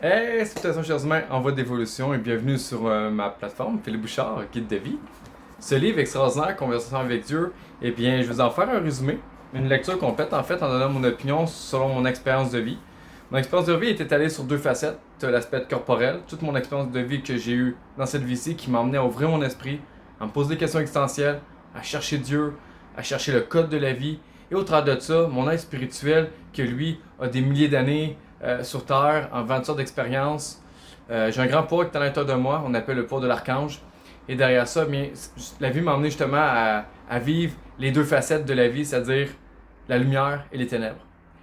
Hey, salutations chers humains en voie d'évolution et bienvenue sur ma plateforme, Philippe Bouchard, guide de vie. Ce livre extraordinaire, Conversation avec Dieu, eh bien, je vais en faire un résumé, une lecture complète en fait, en donnant mon opinion selon mon expérience de vie. Mon expérience de vie est étalée sur deux facettes, l'aspect corporel, toute mon expérience de vie que j'ai eue dans cette vie-ci qui m'a amené à ouvrir mon esprit, à me poser des questions existentielles, à chercher Dieu, à chercher le code de la vie, et au travers de ça, mon être spirituel, que lui a des milliers d'années, sur Terre, en 20 sortes d'expériences. J'ai un grand poids qui est à l'intérieur de moi, on appelle le poids de l'archange. Et derrière ça, bien, la vie m'a emmené justement à vivre les deux facettes de la vie, c'est-à-dire la lumière et les ténèbres.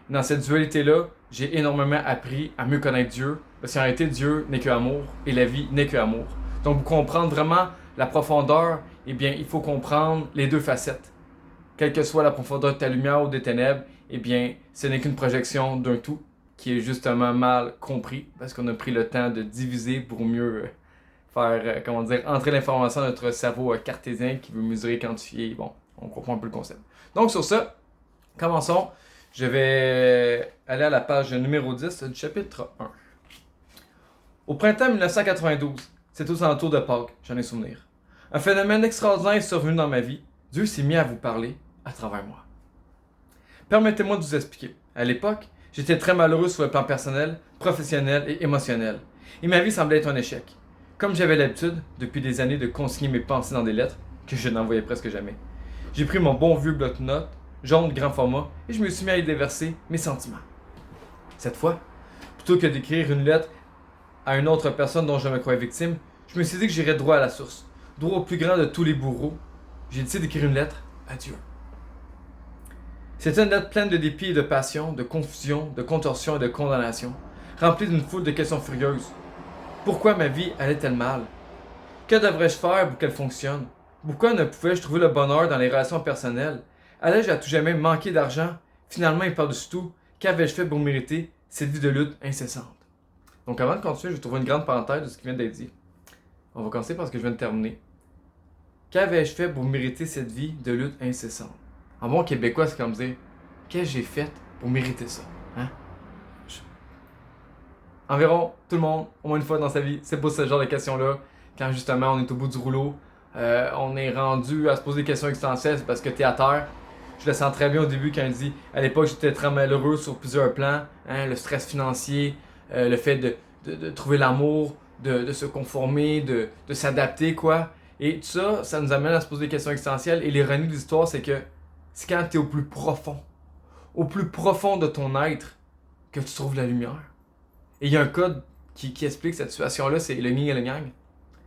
Dans cette dualité-là, j'ai énormément appris à mieux connaître Dieu, parce qu'en réalité, Dieu n'est que amour et la vie n'est que amour. Donc, pour comprendre vraiment la profondeur, eh bien, il faut comprendre les deux facettes. Quelle que soit la profondeur de ta lumière ou des ténèbres, eh bien, ce n'est qu'une projection d'un tout qui est justement mal compris parce qu'on a pris le temps de diviser pour mieux faire, comment dire, entrer l'information dans notre cerveau cartésien qui veut mesurer, quantifier. Bon, on comprend un peu le concept. Donc, sur ça, commençons. Je vais aller à la page numéro 10 du chapitre 1. Au printemps 1992, c'est aux alentours de Pâques, j'en ai souvenir. Un phénomène extraordinaire est survenu dans ma vie. Dieu s'est mis à vous parler à travers moi. Permettez-moi de vous expliquer. À l'époque, j'étais très malheureux sur le plan personnel, professionnel et émotionnel. Et ma vie semblait être un échec. Comme j'avais l'habitude, depuis des années, de consigner mes pensées dans des lettres, que je n'envoyais presque jamais, j'ai pris mon bon vieux bloc-notes, jaune grand format, et je me suis mis à y déverser mes sentiments. Cette fois, plutôt que d'écrire une lettre à une autre personne dont je me croyais victime, je me suis dit que j'irais droit à la source, droit au plus grand de tous les bourreaux. J'ai décidé d'écrire une lettre à Dieu. C'était une lettre pleine de dépit et de passion, de confusion, de contorsion et de condamnation, remplie d'une foule de questions furieuses. Pourquoi ma vie allait-elle mal? Que devrais-je faire pour qu'elle fonctionne? Pourquoi ne pouvais-je trouver le bonheur dans les relations personnelles? Allais-je à tout jamais manquer d'argent? Finalement, et par-dessus tout, qu'avais-je fait pour mériter cette vie de lutte incessante? Donc avant de continuer, je vais trouver une grande parenthèse de ce qui vient d'être dit. On va commencer par ce que je viens de terminer. Qu'avais-je fait pour mériter cette vie de lutte incessante? En bon québécois, c'est comme dire, qu'est-ce que j'ai fait pour mériter ça? Hein? Environ tout le monde, au moins une fois dans sa vie, c'est posé ce genre de questions-là. Quand justement on est au bout du rouleau, on est rendu à se poser des questions existentielles, c'est parce que t'es à terre. Je le sens très bien au début quand il dit, à l'époque j'étais très malheureux sur plusieurs plans, hein, le stress financier, le fait de trouver l'amour, de se conformer, de s'adapter, quoi. Et tout ça, ça nous amène à se poser des questions existentielles. Et l'ironie de l'histoire, c'est que c'est quand tu es au plus profond de ton être, que tu trouves la lumière. Et il y a un code qui explique cette situation-là, c'est le yin et le yang.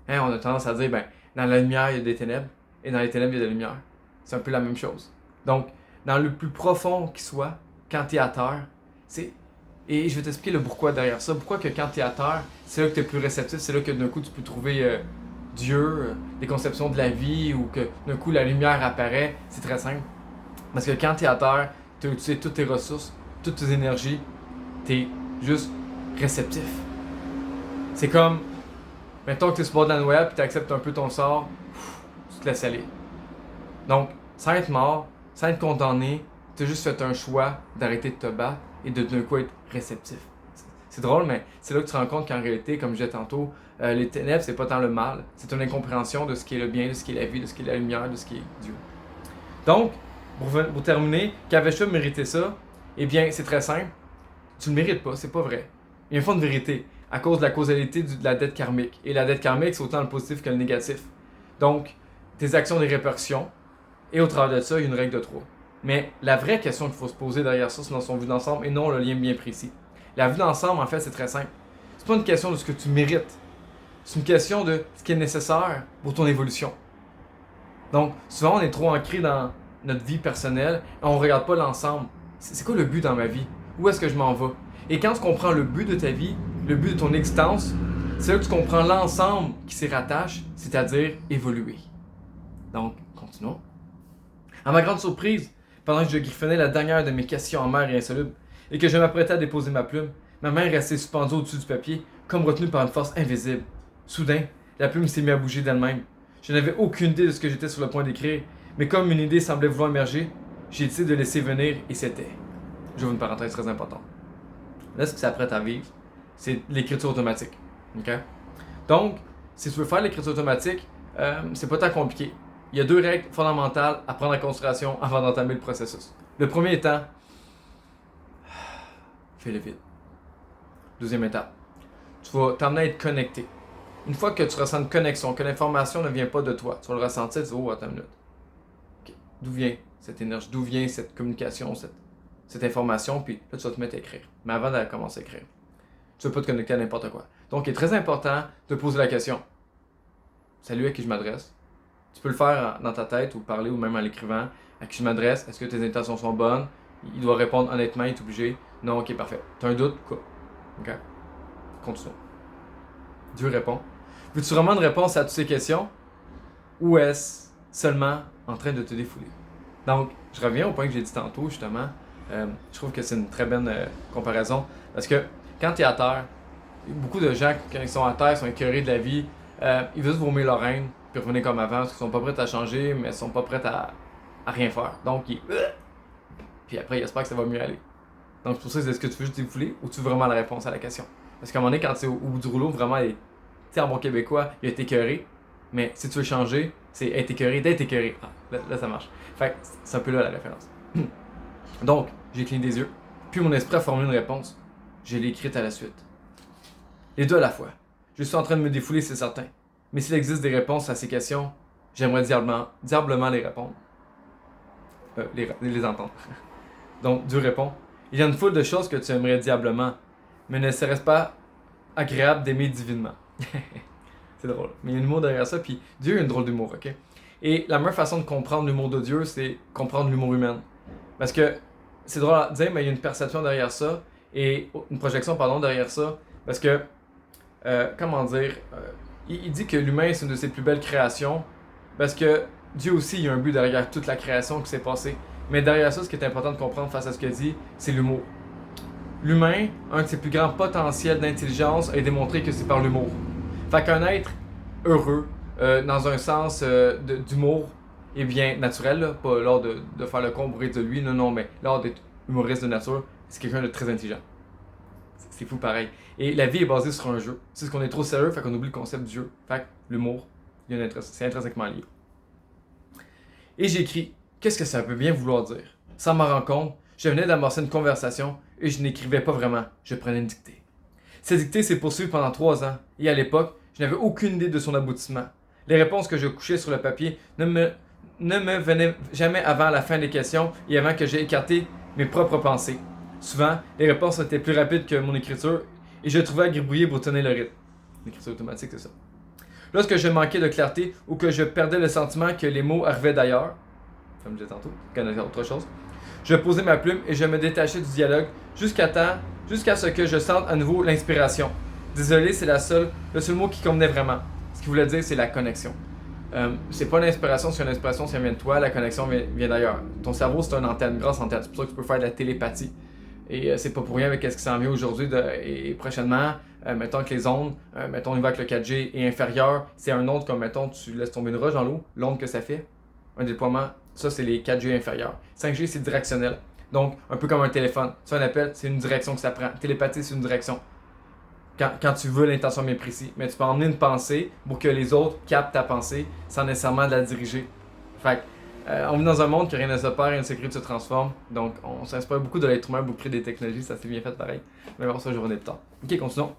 Hein, on a tendance à dire, ben, dans la lumière, il y a des ténèbres, et dans les ténèbres, il y a de la lumière. C'est un peu la même chose. Donc, dans le plus profond qui soit, quand tu es à terre, c'est... Et je vais t'expliquer le pourquoi derrière ça. Pourquoi que quand tu es à terre, c'est là que tu es plus réceptif, c'est là que d'un coup, tu peux trouver Dieu, des conceptions de la vie, ou que d'un coup, la lumière apparaît. C'est très simple. Parce que quand tu es à terre, tu as utilisé toutes tes ressources, toutes tes énergies, tu es juste réceptif. C'est comme, mettons que tu es sur le bord de la noyade, puis tu acceptes un peu ton sort, tu te laisses aller. Donc, sans être mort, sans être condamné, tu as juste fait un choix d'arrêter de te battre et de d'un coup être réceptif. C'est drôle, mais c'est là que tu te rends compte qu'en réalité, comme je disais tantôt, les ténèbres, c'est pas tant le mal, c'est une incompréhension de ce qui est le bien, de ce qui est la vie, de ce qui est la lumière, de ce qui est Dieu. Donc, pour terminer, qu'avais-je fait pour mériter ça? Eh bien, c'est très simple. Tu ne le mérites pas, c'est pas vrai. Il y a un fond de vérité, à cause de la causalité de la dette karmique. Et la dette karmique, c'est autant le positif que le négatif. Donc, tes actions ont des répercussions, et au travers de ça, il y a une règle de 3. Mais la vraie question qu'il faut se poser derrière ça, c'est dans son vue d'ensemble, et non le lien bien précis. La vue d'ensemble, en fait, c'est très simple. C'est pas une question de ce que tu mérites. C'est une question de ce qui est nécessaire pour ton évolution. Donc, souvent, on est trop ancré dans notre vie personnelle et on regarde pas l'ensemble. C'est quoi le but dans ma vie? Où est-ce que je m'en vais? Et quand tu comprends le but de ta vie, le but de ton existence, c'est là que tu comprends l'ensemble qui s'y rattache, c'est-à-dire évoluer. Donc, continuons. À ma grande surprise, pendant que je griffonnais la dernière de mes questions amères et insolubles, et que je m'apprêtais à déposer ma plume, ma main restait suspendue au-dessus du papier, comme retenue par une force invisible. Soudain, la plume s'est mise à bouger d'elle-même. Je n'avais aucune idée de ce que j'étais sur le point d'écrire, mais comme une idée semblait vouloir émerger, j'ai décidé de laisser venir et c'était. J'ouvre une parenthèse très importante. Là, ce qui s'apprête à vivre, c'est l'écriture automatique. Okay? Donc, si tu veux faire l'écriture automatique, c'est pas tant compliqué. Il y a 2 règles fondamentales à prendre en considération avant d'entamer le processus. Le premier étant, fais-le vite. Deuxième étape, tu vas t'amener à être connecté. Une fois que tu ressens une connexion, que l'information ne vient pas de toi, tu vas le ressentir, tu dis, oh, attends une minute. Okay. D'où vient cette énergie, d'où vient cette communication, cette information, puis là, tu vas te mettre à écrire. Mais avant de commencer à écrire, tu ne vas pas te connecter à n'importe quoi. Donc, il est très important de poser la question. Salut, à qui je m'adresse? Tu peux le faire dans ta tête ou parler ou même en l'écrivant. À qui je m'adresse? Est-ce que tes intentions sont bonnes? Il doit répondre honnêtement, il est obligé. Non, ok, parfait. Tu as un doute? Quoi? Ok. Continue. Dieu répond. Veux-tu vraiment une réponse à toutes ces questions? Ou est-ce seulement en train de te défouler? Donc, je reviens au point que j'ai dit tantôt, justement. Je trouve que c'est une très bonne comparaison. Parce que quand tu es à terre, beaucoup de gens, quand ils sont à terre, sont écœurés de la vie. Ils veulent se vomir leur reine, puis revenir comme avant, parce qu'ils sont pas prêts à changer, mais ils sont pas prêts à rien faire. Donc, puis après, ils espèrent que ça va mieux aller. Donc, c'est pour ça, est-ce que tu veux juste défouler ou tu veux vraiment la réponse à la question? Parce qu'à un moment donné, quand tu es au bout du rouleau, vraiment, tu sais, en bon québécois, il a été écœuré. Mais si tu veux changer, c'est être écœuré d'être écœuré. Ah, là, ça marche. Fait que c'est un peu là la référence. Donc, j'ai cligné des yeux, puis mon esprit a formé une réponse. Je l'ai écrite à la suite. Les 2 à la fois. Je suis en train de me défouler, c'est certain. Mais s'il existe des réponses à ces questions, j'aimerais diablement les répondre. Les entendre. Donc, Dieu répond. Il y a une foule de choses que tu aimerais diablement, mais ne serait-ce pas agréable d'aimer divinement? C'est drôle. Mais il y a un humour derrière ça, puis Dieu a une drôle d'humour, ok? Et la meilleure façon de comprendre l'humour de Dieu, c'est comprendre l'humour humain. Parce que c'est drôle à dire, mais il y a une perception derrière ça, et une projection, pardon, derrière ça. Parce que, comment dire, il dit que l'humain, c'est une de ses plus belles créations, parce que Dieu aussi, il y a un but derrière toute la création qui s'est passée. Mais derrière ça, ce qui est important de comprendre face à ce qu'il dit, c'est l'humour. L'humain, un de ses plus grands potentiels d'intelligence, est démontré que c'est par l'humour. Fait qu'un être heureux, dans un sens d'humour, est bien naturel, là, pas lors de faire le con pour rire de lui, non, mais lors d'être humoriste de nature, c'est quelqu'un de très intelligent. C'est fou pareil. Et la vie est basée sur un jeu. C'est ce qu'on est trop sérieux, fait qu'on oublie le concept du jeu. Fait que l'humour, c'est intrinsèquement lié. Et j'ai écrit, qu'est-ce que ça peut bien vouloir dire? Sans m'en rendre compte, je venais d'amorcer une conversation et je n'écrivais pas vraiment, je prenais une dictée. Cette dictée s'est poursuivie pendant 3 ans, et à l'époque, je n'avais aucune idée de son aboutissement. Les réponses que je couchais sur le papier ne me venaient jamais avant la fin des questions et avant que j'aie écarté mes propres pensées. Souvent, les réponses étaient plus rapides que mon écriture et je trouvais à gribouiller pour tenir le rythme. L'écriture automatique, c'est ça. Lorsque je manquais de clarté ou que je perdais le sentiment que les mots arrivaient d'ailleurs, comme je disais tantôt, connaissais autre chose, je posais ma plume et je me détachais du dialogue jusqu'à ce que je sente à nouveau l'inspiration. Désolé, c'est le seul mot qui convenait vraiment. Ce qu'il voulait dire, c'est la connexion. C'est pas l'inspiration, c'est une inspiration, ça vient de toi, la connexion vient d'ailleurs. Ton cerveau, c'est une antenne, une grosse antenne. C'est pour ça que tu peux faire de la télépathie. Et c'est pas pour rien avec ce qui s'en vient aujourd'hui et prochainement. Mettons que les ondes, mettons on y va avec le 4G et inférieur, c'est un onde comme mettons tu laisses tomber une roche dans l'eau, l'onde que ça fait, un déploiement, ça c'est les 4G inférieurs. 5G c'est directionnel. Donc un peu comme un téléphone. Tu fais un appel, c'est une direction que ça prend. Télépathie c'est une direction. Quand tu veux l'intention bien précise. Mais tu peux emmener une pensée pour que les autres captent ta pensée sans nécessairement de la diriger. Fait on vit dans un monde que rien ne se perd, rien ne se crée, se transforme. Donc on s'inspire beaucoup de l'être humain pour créer des technologies, ça s'est bien fait pareil. Mais bon, ça je revenais plus tard. Ok, continuons.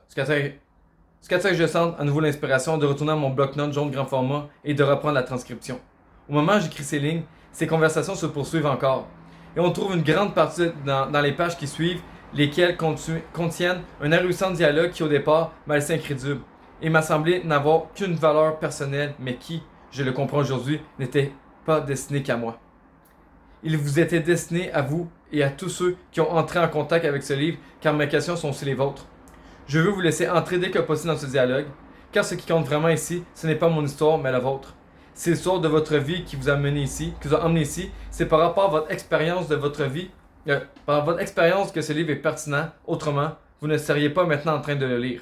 Jusqu'à ce que je sente à nouveau l'inspiration de retourner à mon bloc-notes jaune grand format et de reprendre la transcription. Au moment où j'écris ces lignes, ces conversations se poursuivent encore. Et on trouve une grande partie dans les pages qui suivent, lesquelles contiennent un ahurissant dialogue qui au départ m'a laissé incrédule et m'a semblé n'avoir qu'une valeur personnelle, mais qui, je le comprends aujourd'hui, n'était pas destiné qu'à moi. Il vous était destiné à vous et à tous ceux qui ont entré en contact avec ce livre, car mes questions sont aussi les vôtres. Je veux vous laisser entrer dès que possible dans ce dialogue, car ce qui compte vraiment ici, ce n'est pas mon histoire, mais la vôtre. C'est l'histoire de votre vie qui vous a mené ici, qui vous a emmené ici. C'est par rapport à votre expérience de votre vie, par votre expérience que ce livre est pertinent. Autrement, vous ne seriez pas maintenant en train de le lire.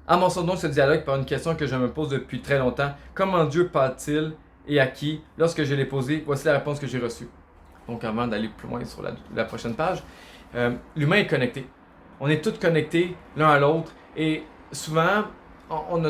Amorçons donc ce dialogue par une question que je me pose depuis très longtemps. Comment Dieu parle-t-il et à qui? Lorsque je l'ai posé, voici la réponse que j'ai reçue. Donc avant d'aller plus loin sur la prochaine page, l'humain est connecté. On est tous connectés l'un à l'autre et souvent, tu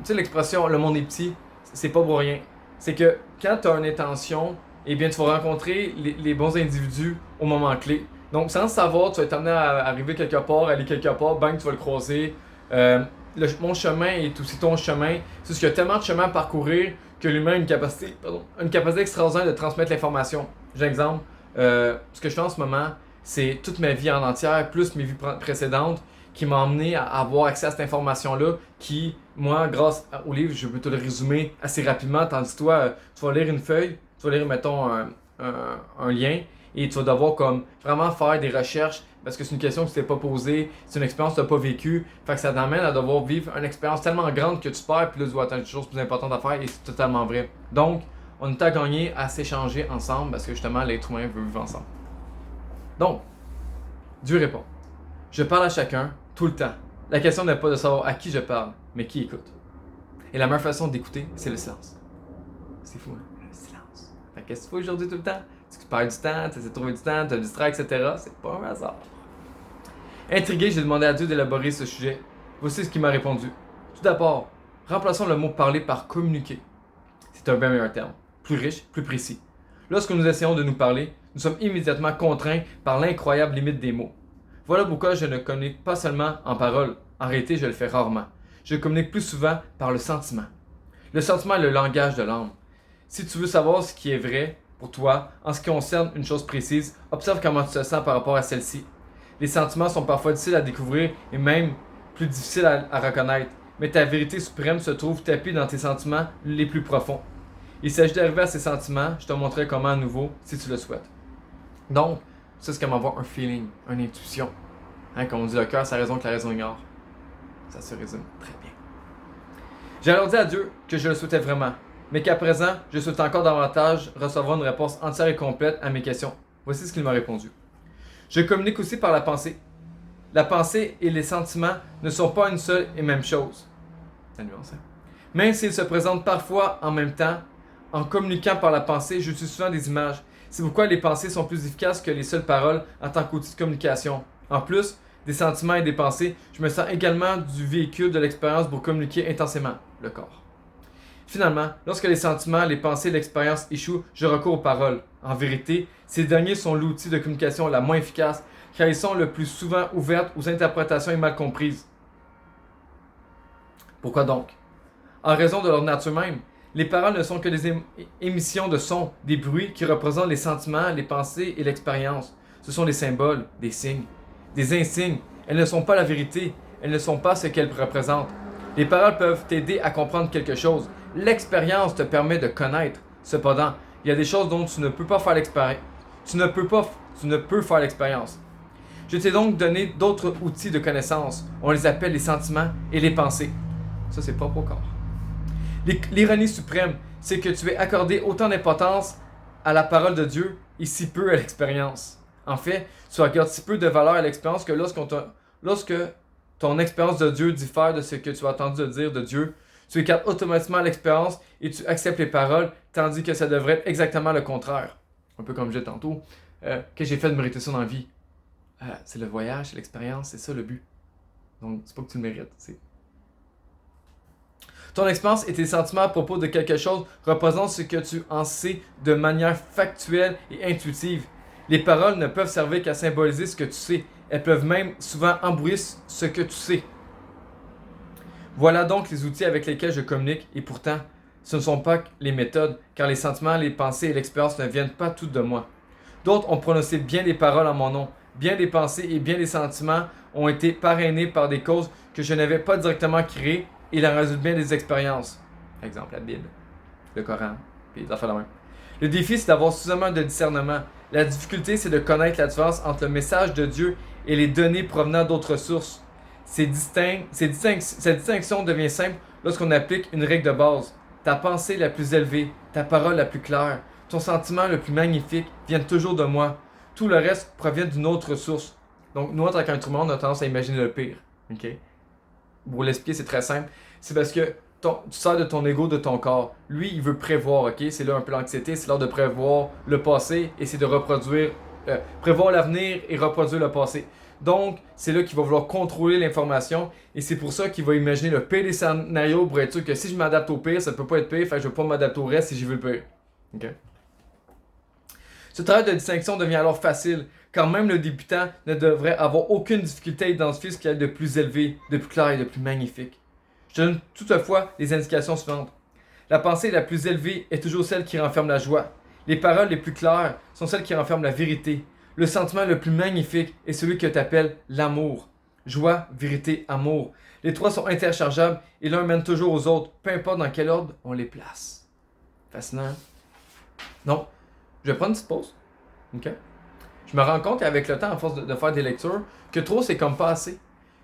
sais l'expression le monde est petit, c'est pas pour rien. C'est que quand tu as une intention, eh bien tu vas rencontrer les bons individus au moment clé. Donc sans le savoir, tu vas être amené à arriver quelque part, aller quelque part, bang, tu vas le croiser. Mon chemin est aussi ton chemin. C'est ce qu'il y a tellement de chemins à parcourir que l'humain a une capacité extraordinaire de transmettre l'information. J'ai un exemple. Ce que je fais en ce moment, c'est toute ma vie en entière, plus mes vies précédentes, qui m'a amené à avoir accès à cette information-là, qui, moi, grâce au livre, je peux te le résumer assez rapidement, tandis que toi, tu vas lire une feuille, tu vas lire, mettons, un lien, et tu vas devoir comme vraiment faire des recherches, parce que c'est une question que tu t'es pas posée, c'est une expérience que tu n'as pas vécue, fait que ça t'amène à devoir vivre une expérience tellement grande que tu perds, puis là, tu dois attendre une chose plus importante à faire, et c'est totalement vrai. Donc, on est à gagner à s'échanger ensemble, parce que justement, l'être humain veut vivre ensemble. Donc, Dieu répond. Je parle à chacun, tout le temps. La question n'est pas de savoir à qui je parle, mais qui écoute. Et la meilleure façon d'écouter, c'est le silence. C'est fou, hein? Le silence. Fait qu'est-ce que tu fais aujourd'hui tout le temps? Tu perds du temps, tu essaies de trouver du temps, tu te distrais, etc. C'est pas un hasard. Intrigué, j'ai demandé à Dieu d'élaborer ce sujet. Voici ce qu'il m'a répondu. Tout d'abord, remplaçons le mot parler par communiquer. C'est un bien meilleur terme. Plus riche, plus précis. Lorsque nous essayons de nous parler, nous sommes immédiatement contraints par l'incroyable limite des mots. Voilà pourquoi je ne communique pas seulement en paroles. En réalité, je le fais rarement. Je communique plus souvent par le sentiment. Le sentiment est le langage de l'âme. Si tu veux savoir ce qui est vrai pour toi en ce qui concerne une chose précise, observe comment tu te sens par rapport à celle-ci. Les sentiments sont parfois difficiles à découvrir et même plus difficiles à reconnaître, mais ta vérité suprême se trouve tapie dans tes sentiments les plus profonds. Il s'agit d'arriver à ces sentiments, je te montrerai comment à nouveau si tu le souhaites. Donc, ça c'est comme avoir un feeling, une intuition. Hein, comme on dit, le cœur, sa raison que la raison ignore. Ça se résume très bien. J'ai alors dit à Dieu que je le souhaitais vraiment, mais qu'à présent, je souhaite encore davantage recevoir une réponse entière et complète à mes questions. Voici ce qu'il m'a répondu. Je communique aussi par la pensée. La pensée et les sentiments ne sont pas une seule et même chose. La nuance, hein? Même s'ils se présentent parfois en même temps, en communiquant par la pensée, j'utilise souvent des images. C'est pourquoi les pensées sont plus efficaces que les seules paroles en tant qu'outil de communication. En plus des sentiments et des pensées, je me sers également du véhicule de l'expérience pour communiquer intensément, le corps. Finalement, lorsque les sentiments, les pensées et l'expérience échouent, je recours aux paroles. En vérité, ces derniers sont l'outil de communication la moins efficace, car ils sont le plus souvent ouverts aux interprétations et mal comprises. Pourquoi donc? En raison de leur nature même. Les paroles ne sont que des émissions de sons, des bruits qui représentent les sentiments, les pensées et l'expérience. Ce sont des symboles, des signes, des insignes. Elles ne sont pas la vérité, elles ne sont pas ce qu'elles représentent. Les paroles peuvent t'aider à comprendre quelque chose. L'expérience te permet de connaître. Cependant, il y a des choses dont tu ne peux pas faire l'expérience. Tu ne peux faire l'expérience. Je t'ai donc donné d'autres outils de connaissance. On les appelle les sentiments et les pensées. Ça, c'est propre au corps. L'ironie suprême, c'est que tu aies accordé autant d'importance à la parole de Dieu et si peu à l'expérience. En fait, tu accordes si peu de valeur à l'expérience que lorsque ton expérience de Dieu diffère de ce que tu as entendu dire de Dieu, tu écartes automatiquement l'expérience et tu acceptes les paroles, tandis que ça devrait être exactement le contraire. Un peu comme je disais tantôt, que j'ai fait de mériter ça dans la vie. C'est le voyage, c'est l'expérience, c'est ça le but. Donc, c'est pas que tu le mérites, c'est... Ton expérience et tes sentiments à propos de quelque chose représentent ce que tu en sais de manière factuelle et intuitive. Les paroles ne peuvent servir qu'à symboliser ce que tu sais. Elles peuvent même souvent embrouiller ce que tu sais. Voilà donc les outils avec lesquels je communique et pourtant, ce ne sont pas les méthodes, car les sentiments, les pensées et l'expérience ne viennent pas toutes de moi. D'autres ont prononcé bien des paroles en mon nom. Bien des pensées et bien des sentiments ont été parrainés par des causes que je n'avais pas directement créées. Il en résulte bien des expériences. Exemple, la Bible, le Coran, puis les affaires de même. Le défi, c'est d'avoir suffisamment de discernement. La difficulté, c'est de connaître la différence entre le message de Dieu et les données provenant d'autres sources. Cette distinction devient simple lorsqu'on applique une règle de base. Ta pensée la plus élevée, ta parole la plus claire, ton sentiment le plus magnifique viennent toujours de moi. Tout le reste provient d'une autre source. Donc, nous, en tant qu'être humain, on a tendance à imaginer le pire. OK? Pour l'expliquer, c'est très simple. C'est parce que tu sers de ton ego, de ton corps. Lui, il veut prévoir, ok? C'est là un peu l'anxiété, c'est l'art de prévoir le passé et c'est de reproduire, prévoir l'avenir et reproduire le passé. Donc, c'est là qu'il va vouloir contrôler l'information et c'est pour ça qu'il va imaginer le pire des scénarios pour être sûr que si je m'adapte au pire, ça peut pas être pire, fait que je vais pas m'adapter au reste si j'y veux le pire. Ok? Ce travail de distinction devient alors facile, car même le débutant ne devrait avoir aucune difficulté à identifier ce qu'il y a de plus élevé, de plus clair et de plus magnifique. Je te donne toutefois les indications suivantes. La pensée la plus élevée est toujours celle qui renferme la joie. Les paroles les plus claires sont celles qui renferment la vérité. Le sentiment le plus magnifique est celui que tu appelles l'amour. Joie, vérité, amour. Les trois sont interchangeables et l'un mène toujours aux autres, peu importe dans quel ordre on les place. Fascinant. Donc, je vais prendre une petite pause. OK? Je me rends compte qu'avec le temps, à force de faire des lectures, que trop c'est comme pas assez.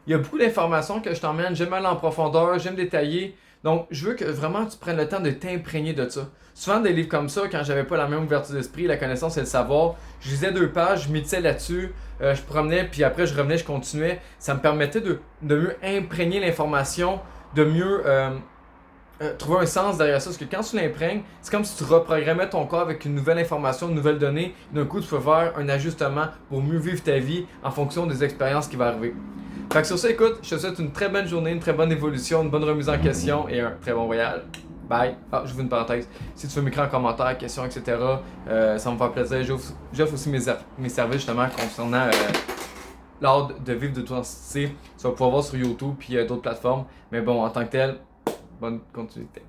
Il y a beaucoup d'informations que je t'emmène, j'aime aller en profondeur, j'aime détailler. Donc, je veux que vraiment tu prennes le temps de t'imprégner de ça. Souvent, des livres comme ça, quand j'avais pas la même ouverture d'esprit, la connaissance et le savoir, je lisais 2 pages, je méditais là-dessus, je promenais, puis après je revenais, je continuais. Ça me permettait de mieux imprégner l'information, de mieux trouver un sens derrière ça. Parce que quand tu l'imprègnes, c'est comme si tu reprogrammais ton corps avec une nouvelle information, une nouvelle donnée. D'un coup, tu peux faire un ajustement pour mieux vivre ta vie en fonction des expériences qui vont arriver. Fait que sur ça, écoute, je te souhaite une très bonne journée, une très bonne évolution, une bonne remise en question et un très bon voyage. Bye. Ah, j'ouvre une parenthèse. Si tu veux m'écrire en commentaire, questions, etc., ça me fait plaisir. J'offre aussi mes services justement concernant l'art de vivre de ton identité. Tu vas pouvoir voir sur YouTube puis d'autres plateformes. Mais bon, en tant que tel, bonne continuité.